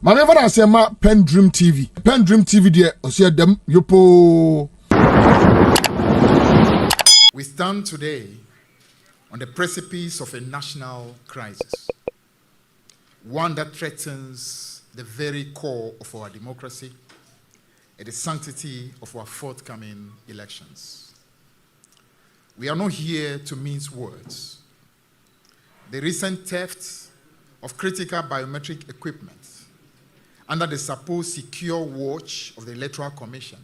My never say ma PENDREAM TV. PENDREAM TV there osia dem yopo. We stand today on the precipice of a national crisis, one that threatens the very core of our democracy and the sanctity of our forthcoming elections. We are not here to mince words. The recent theft of critical biometric equipment under the supposed secure watch of the Electoral Commission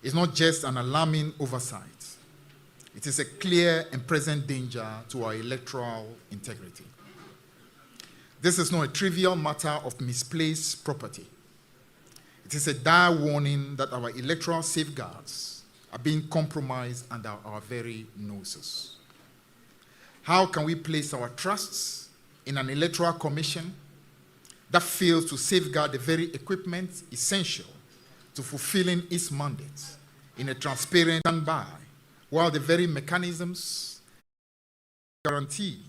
is not just an alarming oversight. It is a clear and present danger to our electoral integrity. This is not a trivial matter of misplaced property. It is a dire warning that our electoral safeguards are being compromised under our very noses. How can we place our trusts in an electoral commission that fails to safeguard the very equipment essential to fulfilling its mandate in a transparent and by, while the very mechanisms guarantee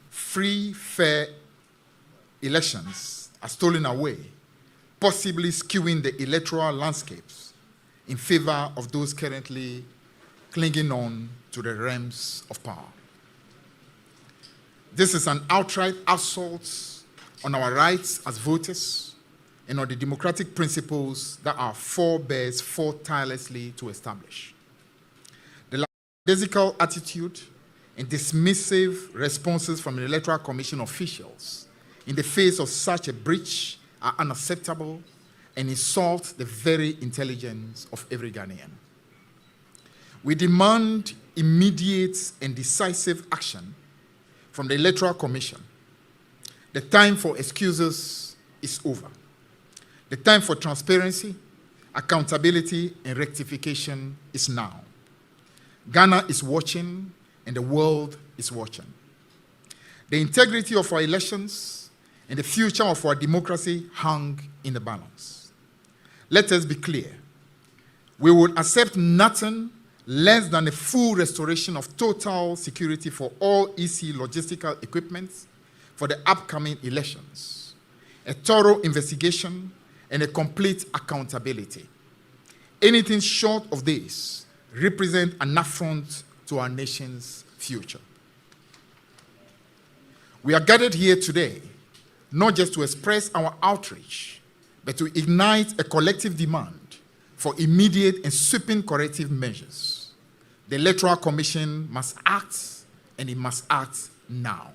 free, fair elections are stolen away, possibly skewing the electoral landscapes in favor of those currently clinging on to the realms of power. This is an outright assault on our rights as voters and on the democratic principles that our forebears fought tirelessly to establish. The lackadaisical attitude and dismissive responses from the Electoral Commission officials in the face of such a breach are unacceptable and insult the very intelligence of every Ghanaian. We demand immediate and decisive action from the Electoral Commission. The time for excuses is over. The time for transparency, accountability, and rectification is now. Ghana is watching, and the world is watching. The integrity of our elections and the future of our democracy hang in the balance. Let us be clear. We would accept nothing less than a full restoration of total security for all EC logistical equipment for the upcoming elections, a thorough investigation, and a complete accountability. Anything short of this represents an affront to our nation's future. We are gathered here today not just to express our outrage, but to ignite a collective demand for immediate and sweeping corrective measures. The Electoral Commission must act, and it must act now.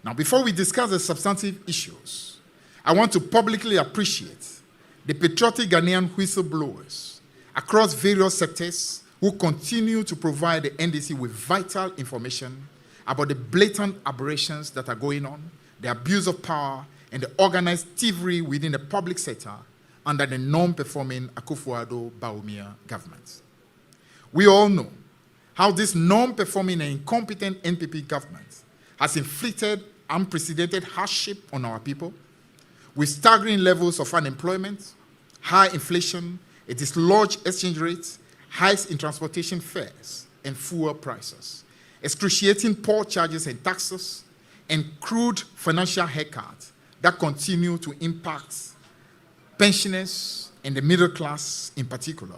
Now, before we discuss the substantive issues, I want to publicly appreciate the patriotic Ghanaian whistleblowers across various sectors who continue to provide the NDC with vital information about the blatant aberrations that are going on, the abuse of power, and the organized thievery within the public sector under the non-performing Akufo-Addo-Bawumia government. We all know how this non-performing and incompetent NPP government has inflicted unprecedented hardship on our people, with staggering levels of unemployment, high inflation, a dislodged exchange rate, hikes in transportation fares and fuel prices, excruciating poor charges and taxes, and crude financial haircuts that continue to impact pensioners and the middle class in particular.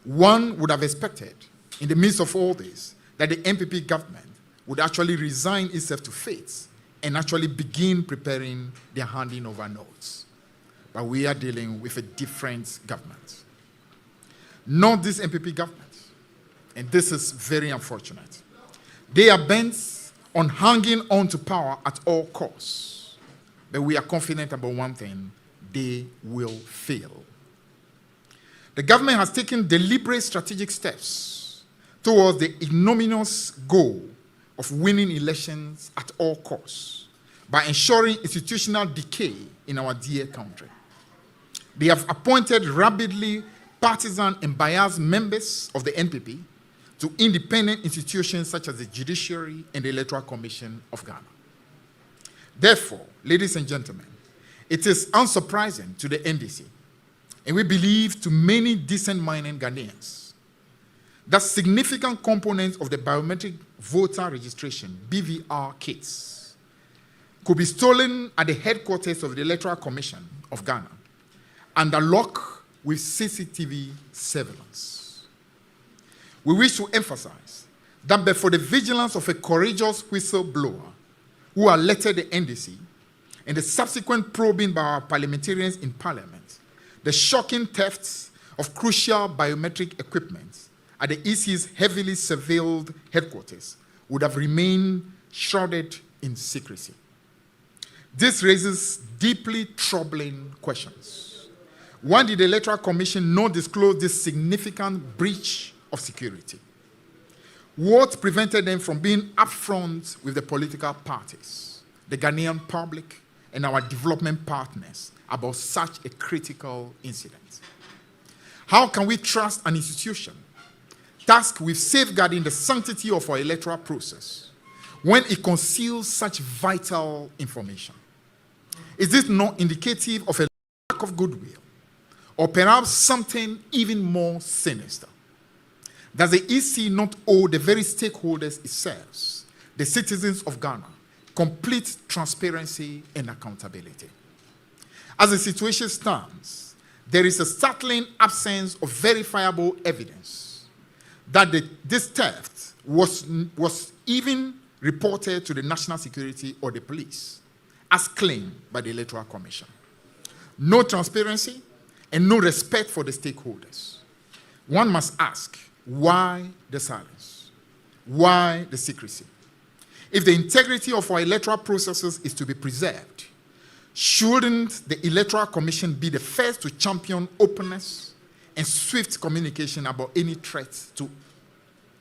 One would have expected, in the midst of all this, that the NPP government would actually resign itself to fate and actually begin preparing their handing over notes. But we are dealing with a different government. Not this NPP government. And this is very unfortunate. They are bent on hanging on to power at all costs. But we are confident about one thing: they will fail. The government has taken deliberate strategic steps towards the ignominious goal of winning elections at all costs by ensuring institutional decay in our dear country. They have appointed rabidly partisan and biased members of the NPP to independent institutions such as the Judiciary and the Electoral Commission of Ghana. Therefore, ladies and gentlemen, it is unsurprising to the NDC, and we believe to many decent-minded Ghanaians, that significant components of the biometric voter registration, BVR kits, could be stolen at the headquarters of the Electoral Commission of Ghana under lock with CCTV surveillance. We wish to emphasize that but for the vigilance of a courageous whistleblower who alerted the NDC and the subsequent probing by our parliamentarians in Parliament, the shocking thefts of crucial biometric equipment at the EC's heavily surveilled headquarters would have remained shrouded in secrecy. This raises deeply troubling questions. Why did the Electoral Commission not disclose this significant breach of security? What prevented them from being upfront with the political parties, the Ghanaian public, and our development partners about such a critical incident? How can we trust an institution tasked with safeguarding the sanctity of our electoral process when it conceals such vital information? Is this not indicative of a lack of goodwill, or perhaps something even more sinister? Does the EC not owe the very stakeholders it serves, the citizens of Ghana, complete transparency and accountability? As the situation stands, there is a startling absence of verifiable evidence that this theft was even reported to the national security or the police, as claimed by the Electoral Commission. No transparency and no respect for the stakeholders. One must ask, why the silence? Why the secrecy? If the integrity of our electoral processes is to be preserved, shouldn't the Electoral Commission be the first to champion openness and swift communication about any threats to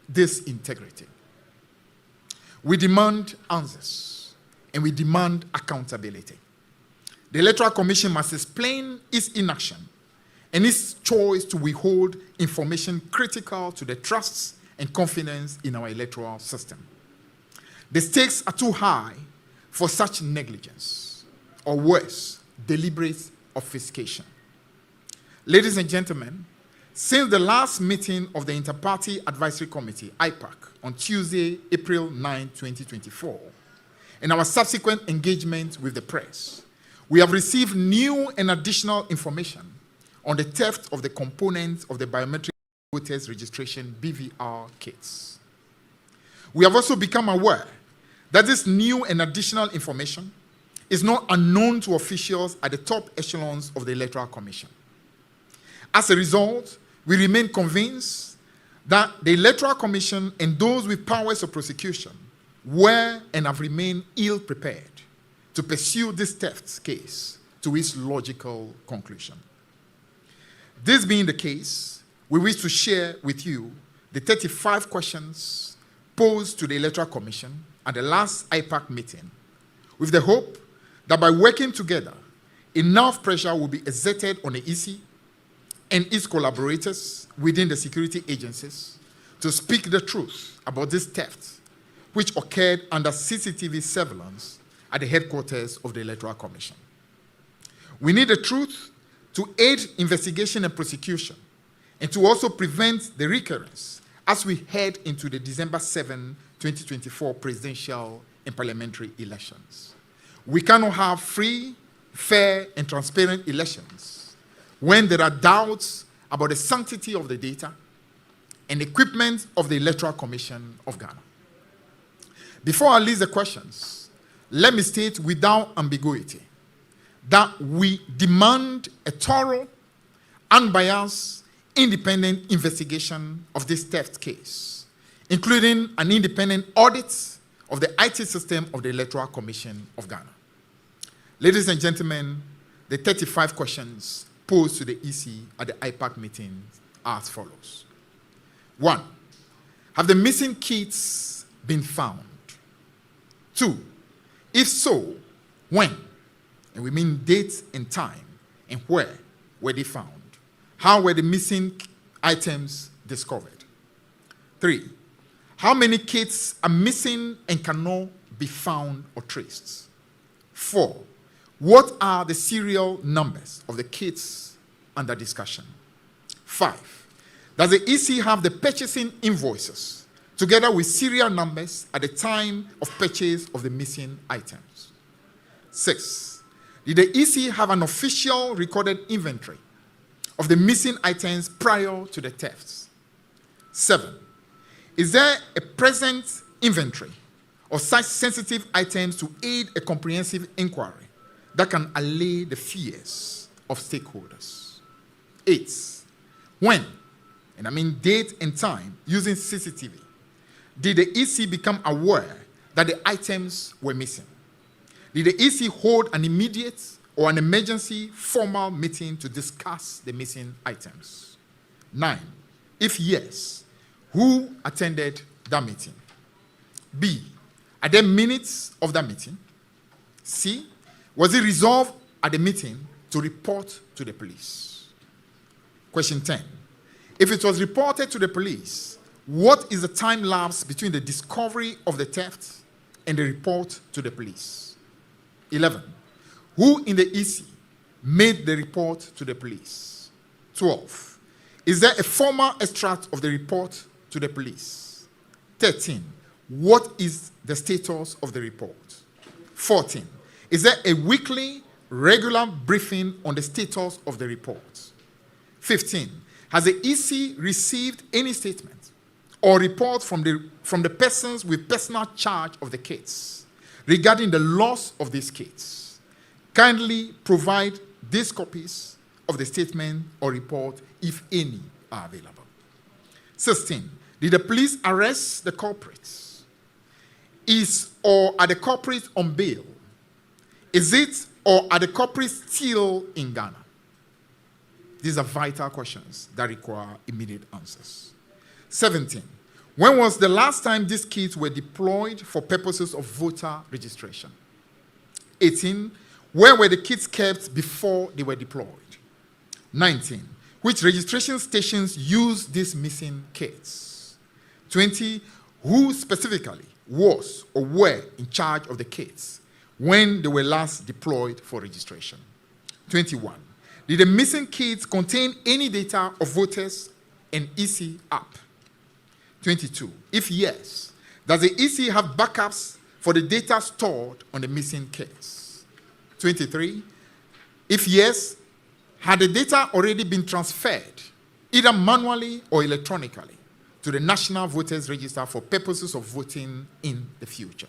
this integrity? We demand answers, and we demand accountability. The Electoral Commission must explain its inaction and its choice to withhold information critical to the trust and confidence in our electoral system. The stakes are too high for such negligence, or worse, deliberate obfuscation. Ladies and gentlemen, since the last meeting of the Inter-Party Advisory Committee, IPAC, on Tuesday, April 9, 2024, and our subsequent engagement with the press, we have received new and additional information on the theft of the components of the biometric voters registration BVR kits. We have also become aware that this new and additional information is not unknown to officials at the top echelons of the Electoral Commission. As a result, we remain convinced that the Electoral Commission and those with powers of prosecution were and have remained ill-prepared to pursue this theft case to its logical conclusion. This being the case, we wish to share with you the 35 questions posed to the Electoral Commission at the last IPAC meeting, with the hope that by working together, enough pressure will be exerted on the EC and its collaborators within the security agencies to speak the truth about this theft, which occurred under CCTV surveillance at the headquarters of the Electoral Commission. We need the truth to aid investigation and prosecution, and to also prevent the recurrence as we head into the December 7, 2024 presidential and parliamentary elections. We cannot have free, fair, and transparent elections when there are doubts about the sanctity of the data and equipment of the Electoral Commission of Ghana. Before I list the questions, let me state without ambiguity that we demand a thorough, unbiased, independent investigation of this theft case, including an independent audit of the IT system of the Electoral Commission of Ghana. Ladies and gentlemen, the 35 questions posed to the EC at the IPAC meeting are as follows. 1. Have the missing kits been found? 2. If so, when? And we mean date and time, and where were they found? How were the missing items discovered? 3. How many kits are missing and cannot be found or traced? 4. What are the serial numbers of the kits under discussion? 5. Does the EC have the purchasing invoices together with serial numbers at the time of purchase of the missing items? 6. Did the EC have an official recorded inventory of the missing items prior to the thefts? 7. Is there a present inventory of such sensitive items to aid a comprehensive inquiry that can allay the fears of stakeholders? 8. When, and I mean date and time, using CCTV, did the EC become aware that the items were missing? Did the EC hold an immediate or an emergency formal meeting to discuss the missing items? 9. If yes, who attended that meeting? B. Are there minutes of that meeting? C. Was it resolved at the meeting to report to the police? Question 10. If it was reported to the police, what is the time lapse between the discovery of the theft and the report to the police? 11. Who in the EC made the report to the police? 12. Is there a formal extract of the report to the police? 13. What is the status of the report? 14. Is there a weekly, regular briefing on the status of the report? 15. Has the EC received any statement or report from the persons with personal charge of the kids regarding the loss of these kids? Kindly provide these copies of the statement or report if any are available. 16. Did the police arrest the culprits? Is or are the culprits on bail? Is it or are the culprits still in Ghana? These are vital questions that require immediate answers. 17. When was the last time these kids were deployed for purposes of voter registration? 18. Where were the kids kept before they were deployed? 19. Which registration stations used these missing kids? 20. Who specifically was or were in charge of the kids when they were last deployed for registration? 21. Did the missing kids contain any data of voters and EC app? 22. If yes, does the EC have backups for the data stored on the missing kids? 23. If yes, had the data already been transferred, either manually or electronically, to the National Voters Register for purposes of voting in the future?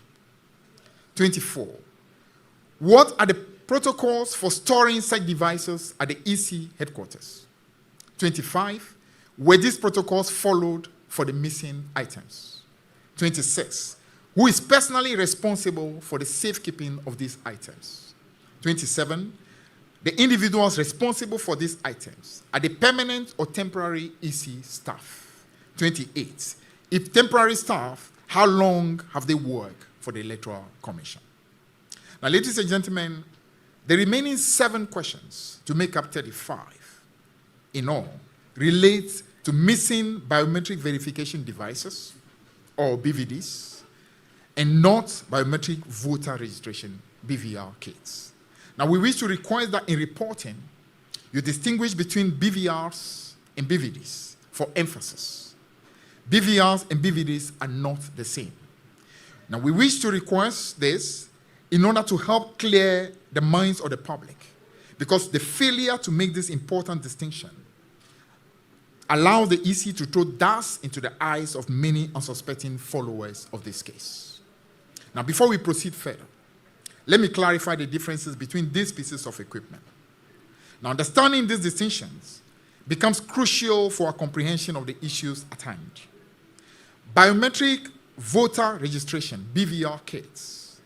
24. What are the protocols for storing such devices at the EC headquarters? 25. Were these protocols followed for the missing items? 26. Who is personally responsible for the safekeeping of these items? 27. The individuals responsible for these items are the permanent or temporary EC staff. 28. If temporary staff, how long have they worked for the Electoral Commission? Now, ladies and gentlemen, the remaining 7 questions to make up 35 in all relate to missing biometric verification devices, or BVDs, and not biometric voter registration, BVR kits. Now, we wish to request that in reporting, you distinguish between BVRs and BVDs for emphasis. BVRs and BVDs are not the same. Now, we wish to request this in order to help clear the minds of the public, because the failure to make this important distinction allows the EC to throw dust into the eyes of many unsuspecting followers of this case. Now, before we proceed further, let me clarify the differences between these pieces of equipment. Now, understanding these distinctions becomes crucial for our comprehension of the issues at hand. Biometric voter registration, BVR kits,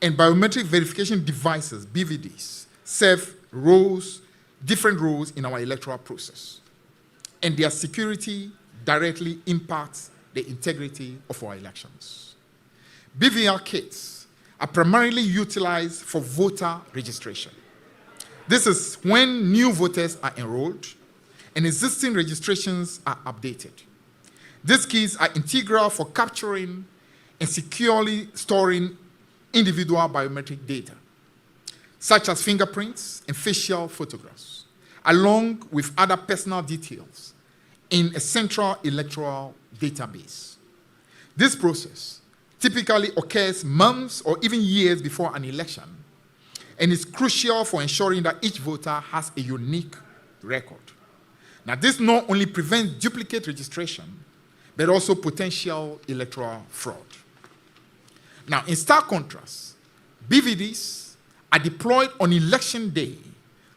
and biometric verification devices, BVDs, serve different roles in our electoral process, and their security directly impacts the integrity of our elections. BVR kits are primarily utilized for voter registration. This is when new voters are enrolled and existing registrations are updated. These keys are integral for capturing and securely storing individual biometric data, such as fingerprints and facial photographs, along with other personal details in a central electoral database. This process typically occurs months or even years before an election and is crucial for ensuring that each voter has a unique record. Now, this not only prevents duplicate registration, but also potential electoral fraud. Now, in stark contrast, BVDs are deployed on election day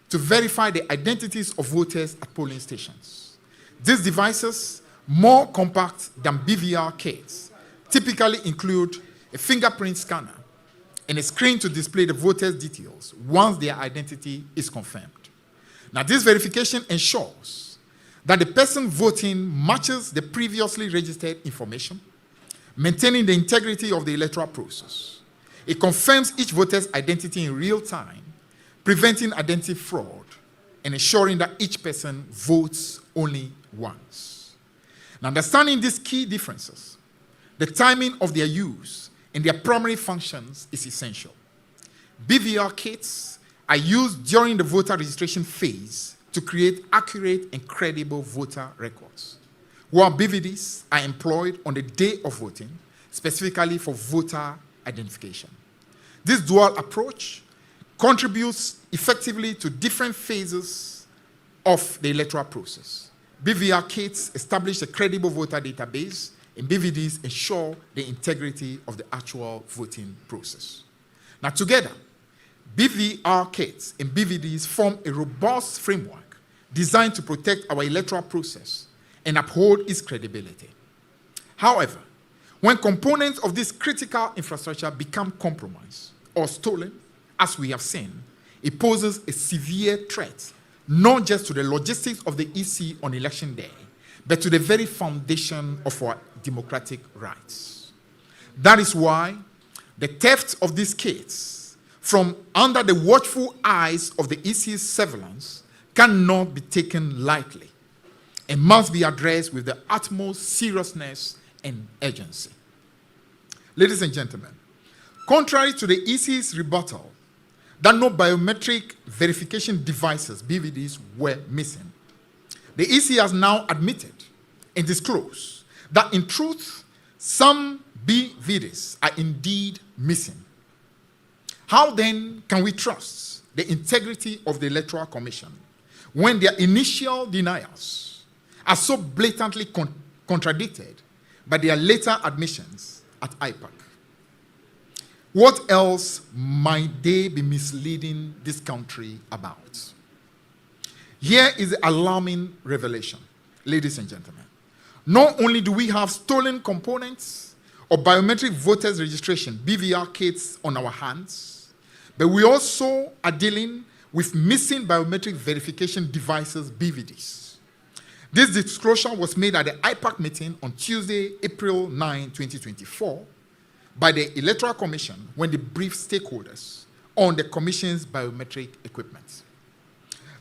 to verify the identities of voters at polling stations. These devices, more compact than BVR kits, typically include a fingerprint scanner and a screen to display the voters' details once their identity is confirmed. Now, this verification ensures that the person voting matches the previously registered information, maintaining the integrity of the electoral process. It confirms each voter's identity in real time, preventing identity fraud and ensuring that each person votes only once. Now, understanding these key differences, the timing of their use and their primary functions is essential. BVR kits are used during the voter registration phase to create accurate and credible voter records, while BVDs are employed on the day of voting, specifically for voter identification. This dual approach contributes effectively to different phases of the electoral process. BVR kits establish a credible voter database, and BVDs ensure the integrity of the actual voting process. Now, together, BVR kits and BVDs form a robust framework designed to protect our electoral process and uphold its credibility. However, when components of this critical infrastructure become compromised or stolen, as we have seen, it poses a severe threat not just to the logistics of the EC on election day, but to the very foundation of our democratic rights. That is why the theft of these kits from under the watchful eyes of the EC's surveillance cannot be taken lightly and must be addressed with the utmost seriousness and urgency. Ladies and gentlemen, contrary to the EC's rebuttal that no biometric verification devices, BVDs, were missing, the EC has now admitted and disclosed that in truth, some BVDs are indeed missing. How then can we trust the integrity of the Electoral Commission when their initial denials are so blatantly contradicted by their later admissions at IPAC? What else might they be misleading this country about? Here is the alarming revelation, ladies and gentlemen. Not only do we have stolen components of biometric voters registration, BVR kits, on our hands, but we also are dealing with missing biometric verification devices, BVDs. This disclosure was made at the IPAC meeting on Tuesday, April 9, 2024, by the Electoral Commission when they briefed stakeholders on the Commission's biometric equipment.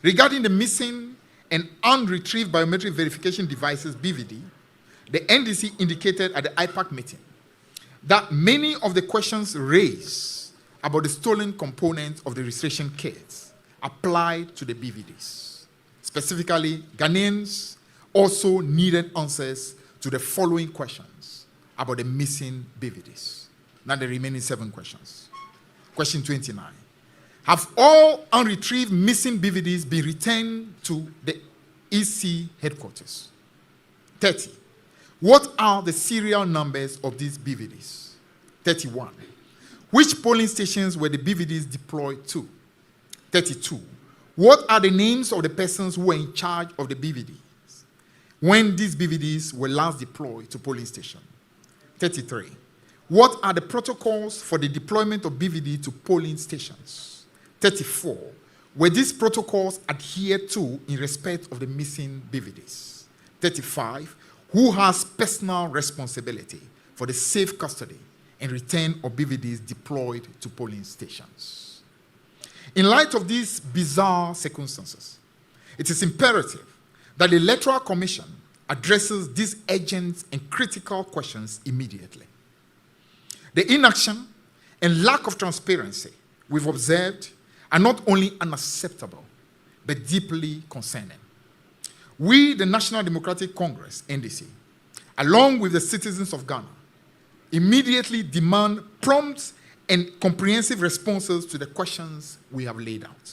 Regarding the missing and unretrieved biometric verification devices, BVD, the NDC indicated at the IPAC meeting that many of the questions raised about the stolen components of the registration kits applied to the BVDs. Specifically, Ghanaians also needed answers to the following questions about the missing BVDs. Now the remaining 7 questions. Question 29. Have all unretrieved missing BVDs been returned to the EC headquarters? 30. What are the serial numbers of these BVDs? 31. Which polling stations were the BVDs deployed to? 32. What are the names of the persons who were in charge of the BVDs when these BVDs were last deployed to polling stations? 33. What are the protocols for the deployment of BVD to polling stations? 34. Were these protocols adhered to in respect of the missing BVDs? 35. Who has personal responsibility for the safe custody and return of BVDs deployed to polling stations? In light of these bizarre circumstances, it is imperative that the Electoral Commission addresses these urgent and critical questions immediately. The inaction and lack of transparency we've observed are not only unacceptable, but deeply concerning. We, the National Democratic Congress, NDC, along with the citizens of Ghana, immediately demand prompt and comprehensive responses to the questions we have laid out.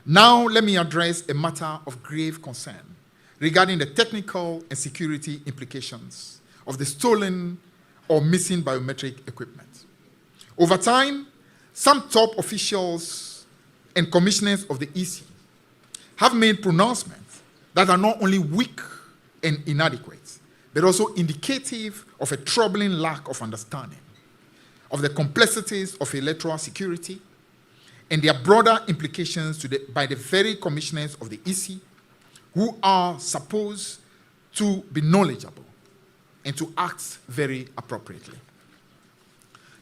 Now, let me address a matter of grave concern regarding the technical and security implications of the stolen or missing biometric equipment. Over time, some top officials and commissioners of the EC have made pronouncements that are not only weak and inadequate, but also indicative of a troubling lack of understanding of the complexities of electoral security and their broader implications by the very commissioners of the EC, who are supposed to be knowledgeable and to act very appropriately.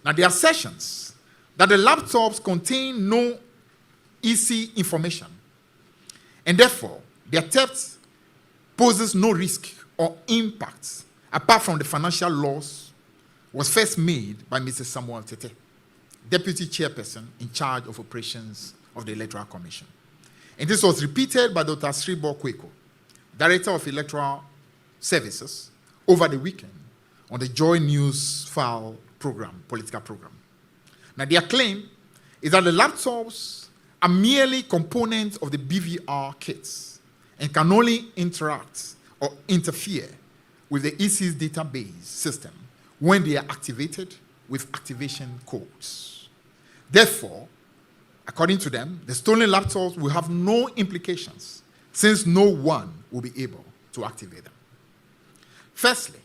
Now, the assertions that the laptops contain no EC information, and therefore their theft poses no risk or impact apart from the financial loss, was first made by Mr. Samuel Tete, Deputy Chairperson in charge of operations of the Electoral Commission. And this was repeated by Dr. Sribo Kweko, Director of Electoral Services, over the weekend on the Joy News File program, political program. Now, their claim is that the laptops are merely components of the BVR kits and can only interact or interfere with the EC's database system when they are activated with activation codes. Therefore, according to them, the stolen laptops will have no implications since no one will be able to activate them. Firstly,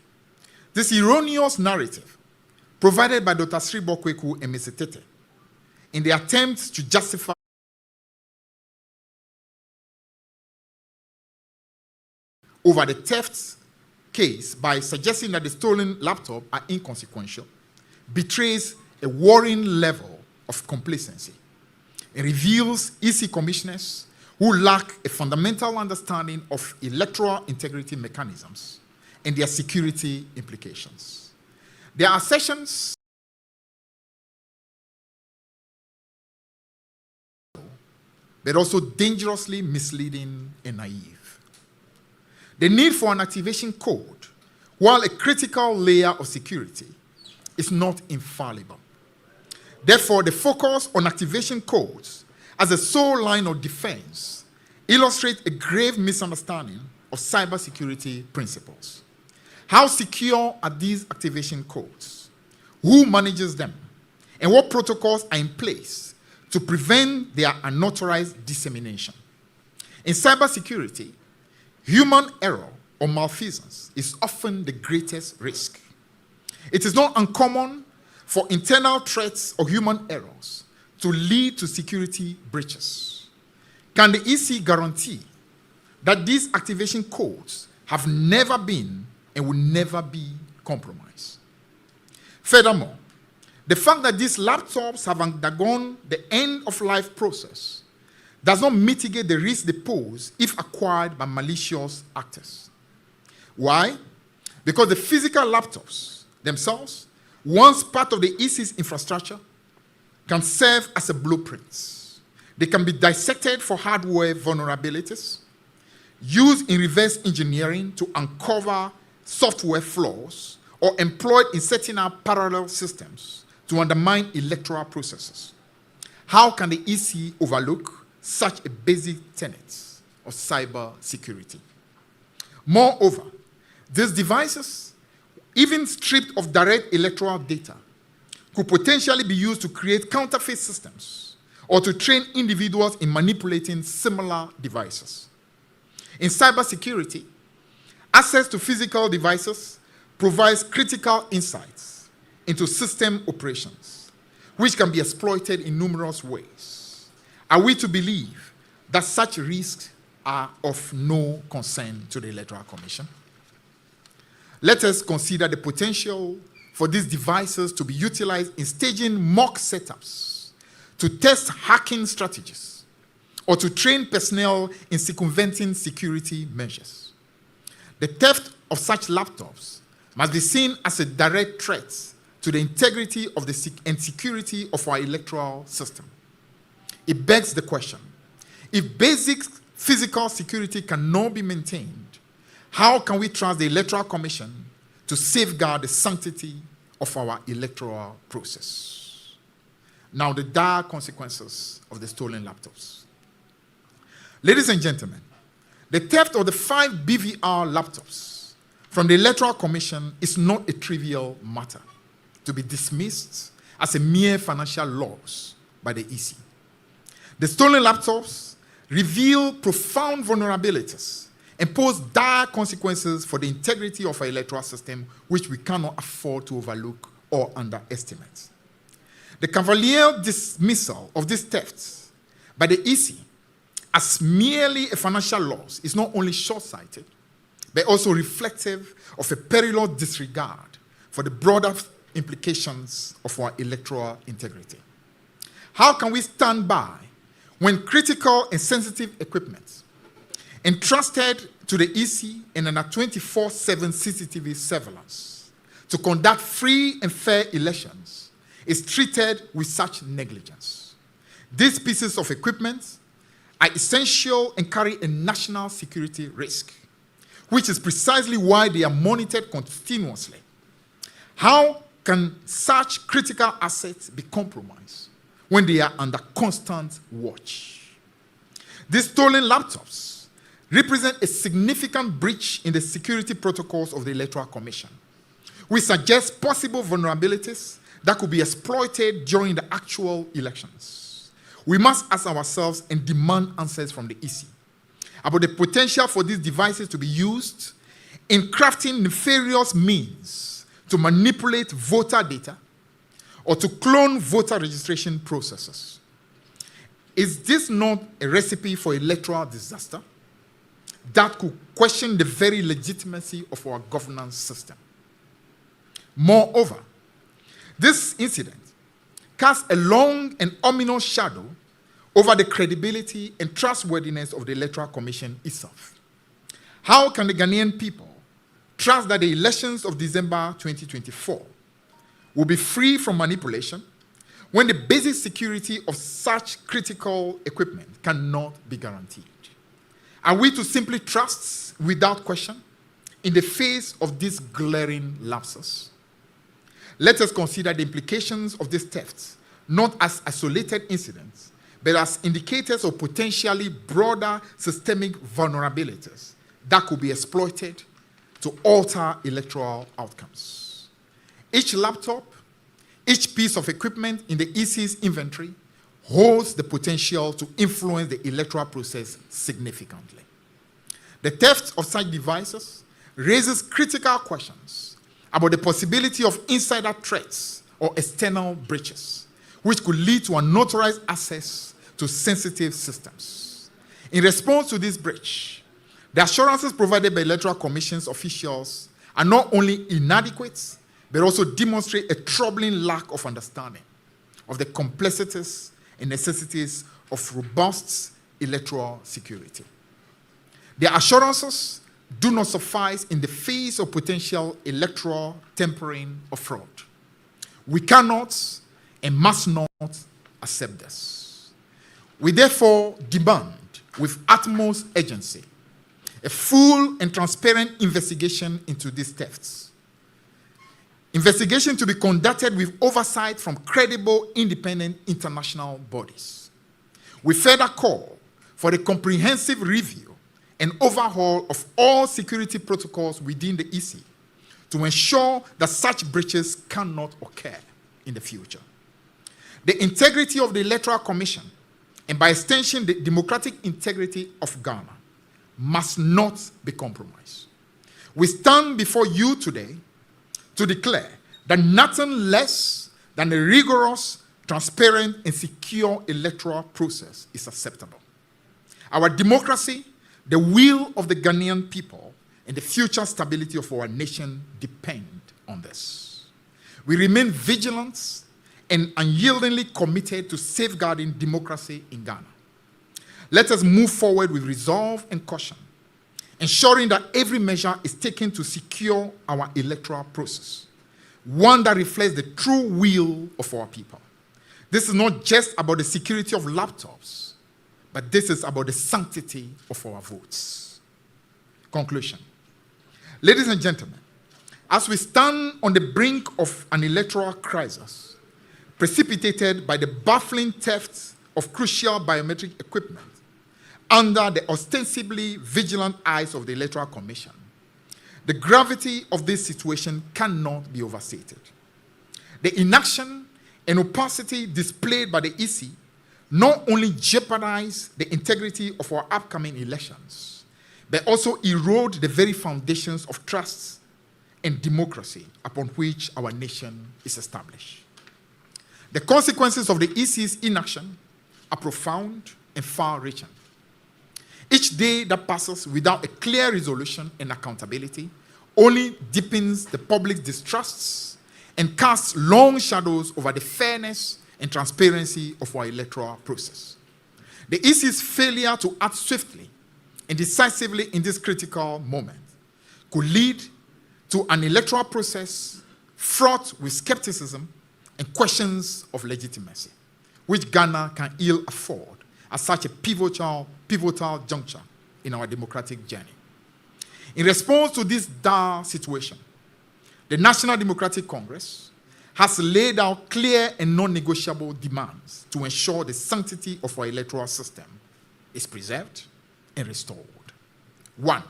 this erroneous narrative provided by Dr. Sribo Kweku and Mr. Tete in the attempt to justify over the theft case by suggesting that the stolen laptop are inconsequential betrays a worrying level of complacency. It reveals EC commissioners who lack a fundamental understanding of electoral integrity mechanisms and their security implications. Their assertions but also dangerously misleading and naive. The need for an activation code, while a critical layer of security, is not infallible. Therefore, the focus on activation codes as a sole line of defense illustrates a grave misunderstanding of cybersecurity principles. How secure are these activation codes? Who manages them? And what protocols are in place to prevent their unauthorized dissemination? In cybersecurity, human error or malfeasance is often the greatest risk. It is not uncommon for internal threats or human errors to lead to security breaches. Can the EC guarantee that these activation codes have never been and will never be compromised? Furthermore, the fact that these laptops have undergone the end-of-life process does not mitigate the risk they pose if acquired by malicious actors. Why? Because the physical laptops themselves, once part of the EC's infrastructure, can serve as a blueprint. They can be dissected for hardware vulnerabilities, used in reverse engineering to uncover software flaws, or employed in setting up parallel systems to undermine electoral processes. How can the EC overlook such a basic tenet of cyber security? Moreover, these devices, even stripped of direct electoral data, could potentially be used to create counterfeit systems or to train individuals in manipulating similar devices. In cybersecurity, access to physical devices provides critical insights into system operations, which can be exploited in numerous ways. Are we to believe that such risks are of no concern to the Electoral Commission? Let us consider the potential for these devices to be utilized in staging mock setups, to test hacking strategies, or to train personnel in circumventing security measures. The theft of such laptops must be seen as a direct threat to the integrity of and security of our electoral system. It begs the question, if basic physical security cannot be maintained, how can we trust the Electoral Commission to safeguard the sanctity of our electoral process? Now, the dire consequences of the stolen laptops. Ladies and gentlemen, the theft of the 5 BVR laptops from the Electoral Commission is not a trivial matter to be dismissed as a mere financial loss by the EC. The stolen laptops reveal profound vulnerabilities and pose dire consequences for the integrity of our electoral system, which we cannot afford to overlook or underestimate. The cavalier dismissal of these thefts by the EC as merely a financial loss is not only short-sighted, but also reflective of a perilous disregard for the broader implications of our electoral integrity. How can we stand by when critical and sensitive equipment entrusted to the EC and under 24/7 CCTV surveillance to conduct free and fair elections is treated with such negligence? These pieces of equipment are essential and carry a national security risk, which is precisely why they are monitored continuously. How can such critical assets be compromised when they are under constant watch? These stolen laptops represent a significant breach in the security protocols of the Electoral Commission, which suggests possible vulnerabilities that could be exploited during the actual elections. We must ask ourselves and demand answers from the EC about the potential for these devices to be used in crafting nefarious means to manipulate voter data or to clone voter registration processes. Is this not a recipe for electoral disaster that could question the very legitimacy of our governance system? Moreover, this incident casts a long and ominous shadow over the credibility and trustworthiness of the Electoral Commission itself. How can the Ghanaian people trust that the elections of December 2024 will be free from manipulation when the basic security of such critical equipment cannot be guaranteed? Are we to simply trust without question in the face of these glaring lapses? Let us consider the implications of these thefts not as isolated incidents, but as indicators of potentially broader systemic vulnerabilities that could be exploited to alter electoral outcomes. Each laptop, each piece of equipment in the EC's inventory holds the potential to influence the electoral process significantly. The theft of such devices raises critical questions about the possibility of insider threats or external breaches, which could lead to unauthorized access to sensitive systems. In response to this breach, the assurances provided by Electoral Commission's officials are not only inadequate, but also demonstrate a troubling lack of understanding of the complexities and necessities of robust electoral security. The assurances do not suffice in the face of potential electoral tampering or fraud. We cannot and must not accept this. We therefore demand with utmost urgency a full and transparent investigation into these thefts. Investigation to be conducted with oversight from credible, independent international bodies. We further call for a comprehensive review and overhaul of all security protocols within the EC to ensure that such breaches cannot occur in the future. The integrity of the Electoral Commission, and by extension the democratic integrity of Ghana, must not be compromised. We stand before you today to declare that nothing less than a rigorous, transparent, and secure electoral process is acceptable. Our democracy, the will of the Ghanaian people, and the future stability of our nation depend on this. We remain vigilant and unyieldingly committed to safeguarding democracy in Ghana. Let us move forward with resolve and caution, ensuring that every measure is taken to secure our electoral process, one that reflects the true will of our people. This is not just about the security of laptops, but this is about the sanctity of our votes. Conclusion. Ladies and gentlemen, as we stand on the brink of an electoral crisis, precipitated by the baffling theft of crucial biometric equipment under the ostensibly vigilant eyes of the Electoral Commission, the gravity of this situation cannot be overstated. The inaction and opacity displayed by the EC not only jeopardize the integrity of our upcoming elections, but also erode the very foundations of trust and democracy upon which our nation is established. The consequences of the EC's inaction are profound and far-reaching. Each day that passes without a clear resolution and accountability only deepens the public's distrusts and casts long shadows over the fairness and transparency of our electoral process. The EC's failure to act swiftly and decisively in this critical moment could lead to an electoral process fraught with skepticism and questions of legitimacy, which Ghana can ill afford at such a pivotal juncture in our democratic journey. In response to this dire situation, the National Democratic Congress has laid out clear and non-negotiable demands to ensure the sanctity of our electoral system is preserved and restored. 1,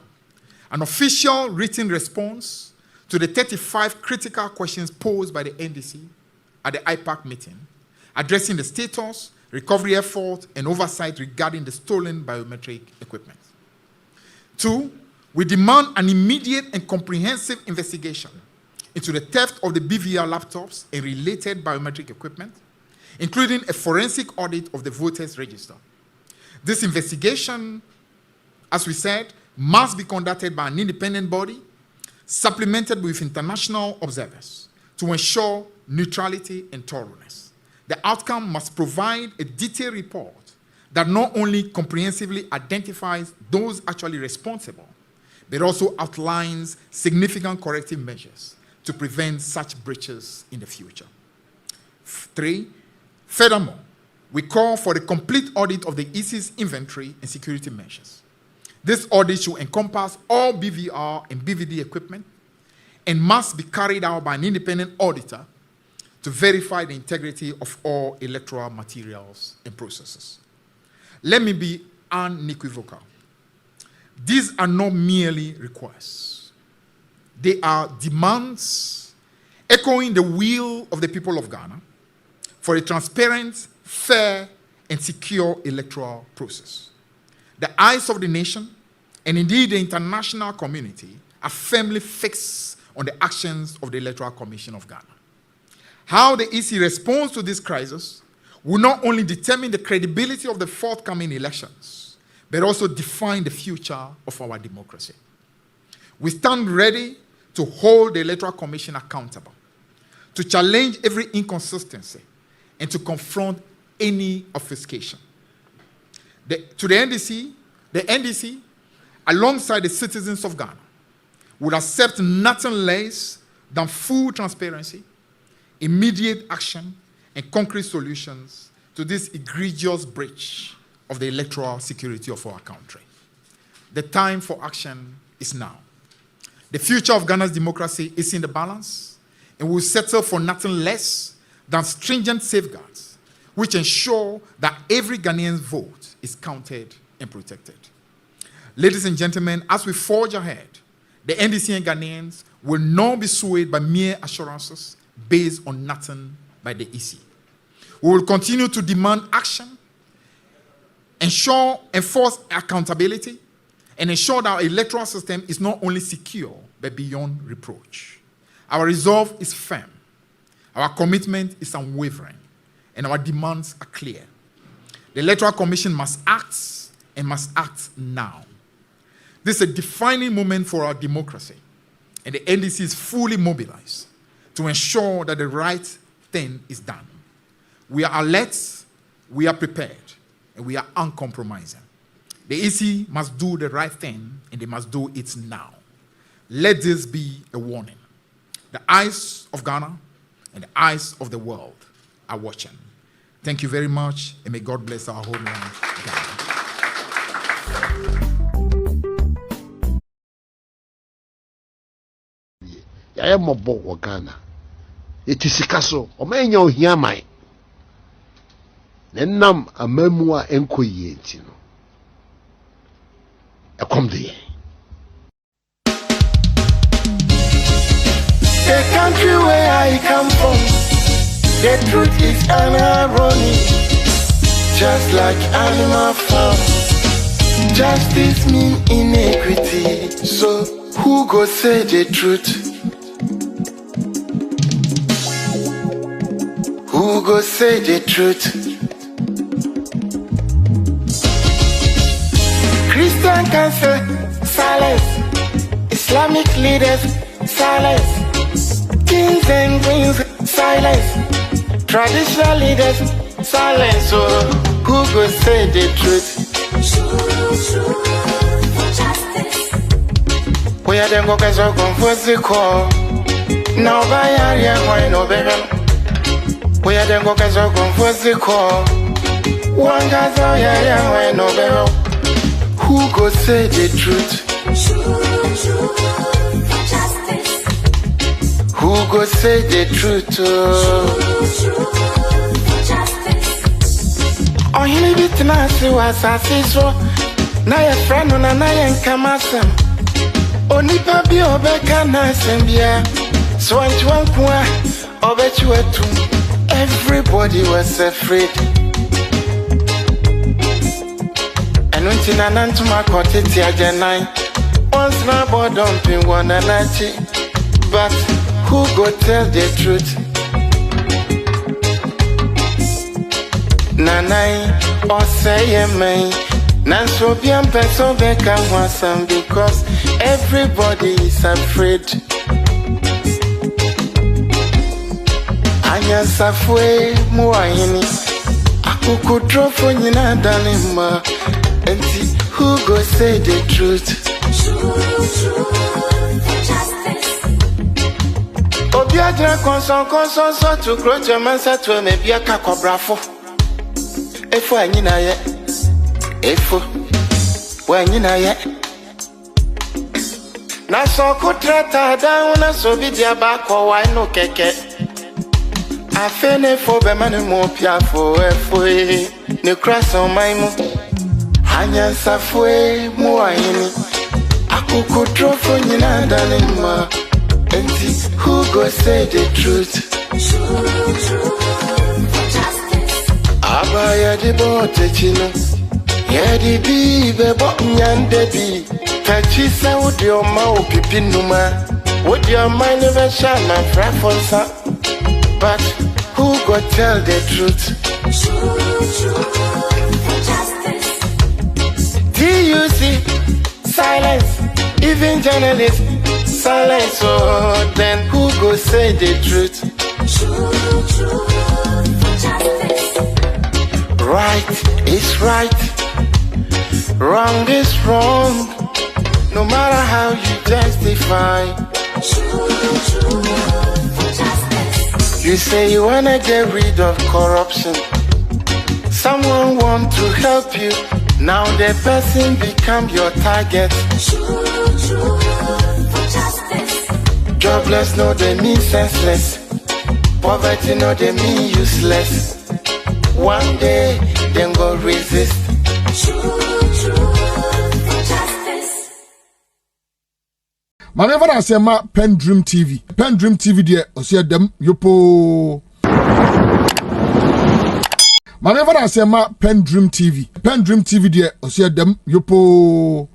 an official written response to the 35 critical questions posed by the NDC at the IPAC meeting, addressing the status, recovery effort, and oversight regarding the stolen biometric equipment. 2, we demand an immediate and comprehensive investigation into the theft of the BVR laptops and related biometric equipment, including a forensic audit of the voters' register. This investigation, as we said, must be conducted by an independent body, supplemented with international observers to ensure neutrality and thoroughness. The outcome must provide a detailed report that not only comprehensively identifies those actually responsible, but also outlines significant corrective measures to prevent such breaches in the future. 3, furthermore, we call for the complete audit of the EC's inventory and security measures. This audit should encompass all BVR and BVD equipment and must be carried out by an independent auditor to verify the integrity of all electoral materials and processes. Let me be unequivocal. These are not merely requests. They are demands echoing the will of the people of Ghana for a transparent, fair, and secure electoral process. The eyes of the nation, and indeed the international community, are firmly fixed on the actions of the Electoral Commission of Ghana. How the EC responds to this crisis will not only determine the credibility of the forthcoming elections, but also define the future of our democracy. We stand ready to hold the Electoral Commission accountable, to challenge every inconsistency, and to confront any obfuscation. To the NDC, alongside the citizens of Ghana, would accept nothing less than full transparency, immediate action, and concrete solutions to this egregious breach of the electoral security of our country. The time for action is now. The future of Ghana's democracy is in the balance, and we will settle for nothing less than stringent safeguards which ensure that every Ghanaian's vote is counted and protected. Ladies and gentlemen, as we forge ahead, the NDC and Ghanaians will not be swayed by mere assurances based on nothing by the EC. We will continue to demand action, enforce accountability, and ensure that our electoral system is not only secure, but beyond reproach. Our resolve is firm, our commitment is unwavering, and our demands are clear. The Electoral Commission must act, and must act now. This is a defining moment for our democracy, and the NDC is fully mobilized to ensure that the right thing is done. We are alert, we are prepared, and we are uncompromising. The EC must do the right thing, and they must do it now. Let this be a warning. The eyes of Ghana and the eyes of the world are watching. Thank you very much, and may God bless our homeland, Ghana. I am a boy, Ghana. It is a castle, or may you hear my. Nenam amamua enko yenti no. Ekom de. The country where I come from, the truth is irony. Just like animal farm, justice mean inequity. So who go say the truth? Who go say the truth? Christian can say silence, Islamic leaders silence, kings and queens silence, traditional leaders silence. So who go say the truth? We are them go so confused the call. Now by area why no better. We are them go so confused the call. One guy's out here why no better. Who go say the truth? Who go say the truth? Oh, he bit na si was so. Na your friend na yan kamasem. Onipa bi obeka na sembia. So antu kwa obechu etu. Everybody was afraid. And when Tina Nantuma caught it, Yajanai, once my boy dumping one anachi. But who go tell the truth? Nanai, or say me, Nansobian Peso Beka Wasam, because everybody is afraid. Anya Safwe, Muayini, Akuku drop for Nina Danima. And see who go say the truth. Obiadra konson so to grow your mansa to me be a cacobrafo. Efo anyina ye. Efo. When you na ye. Na so kutrata down na so be dia back or why no keke. I fene for be man mo piafo efo e. Ne cross on my mo. Anya safwe muayini Akuku trofo nyina danima. Enti who go say the truth? Abaya di bote chino Yedi bi bebo nyande bi Kachisa udi oma upipi numa Udi oma never shine my frafonsa. But who go tell the truth? DUC, silence, even journalists, silence. Oh, then who go say the truth? Right is right, wrong is wrong, no matter how you justify. You say you wanna get rid of corruption, someone want to help you. Now the person become your target. Jobless no they mean senseless. Poverty no they mean useless. One day them go resist. Manever I say ma PENDREAM TV. PENDREAM TV there osia dem yopo. Manever I say ma PENDREAM TV. PENDREAM TV there osia dem yopo.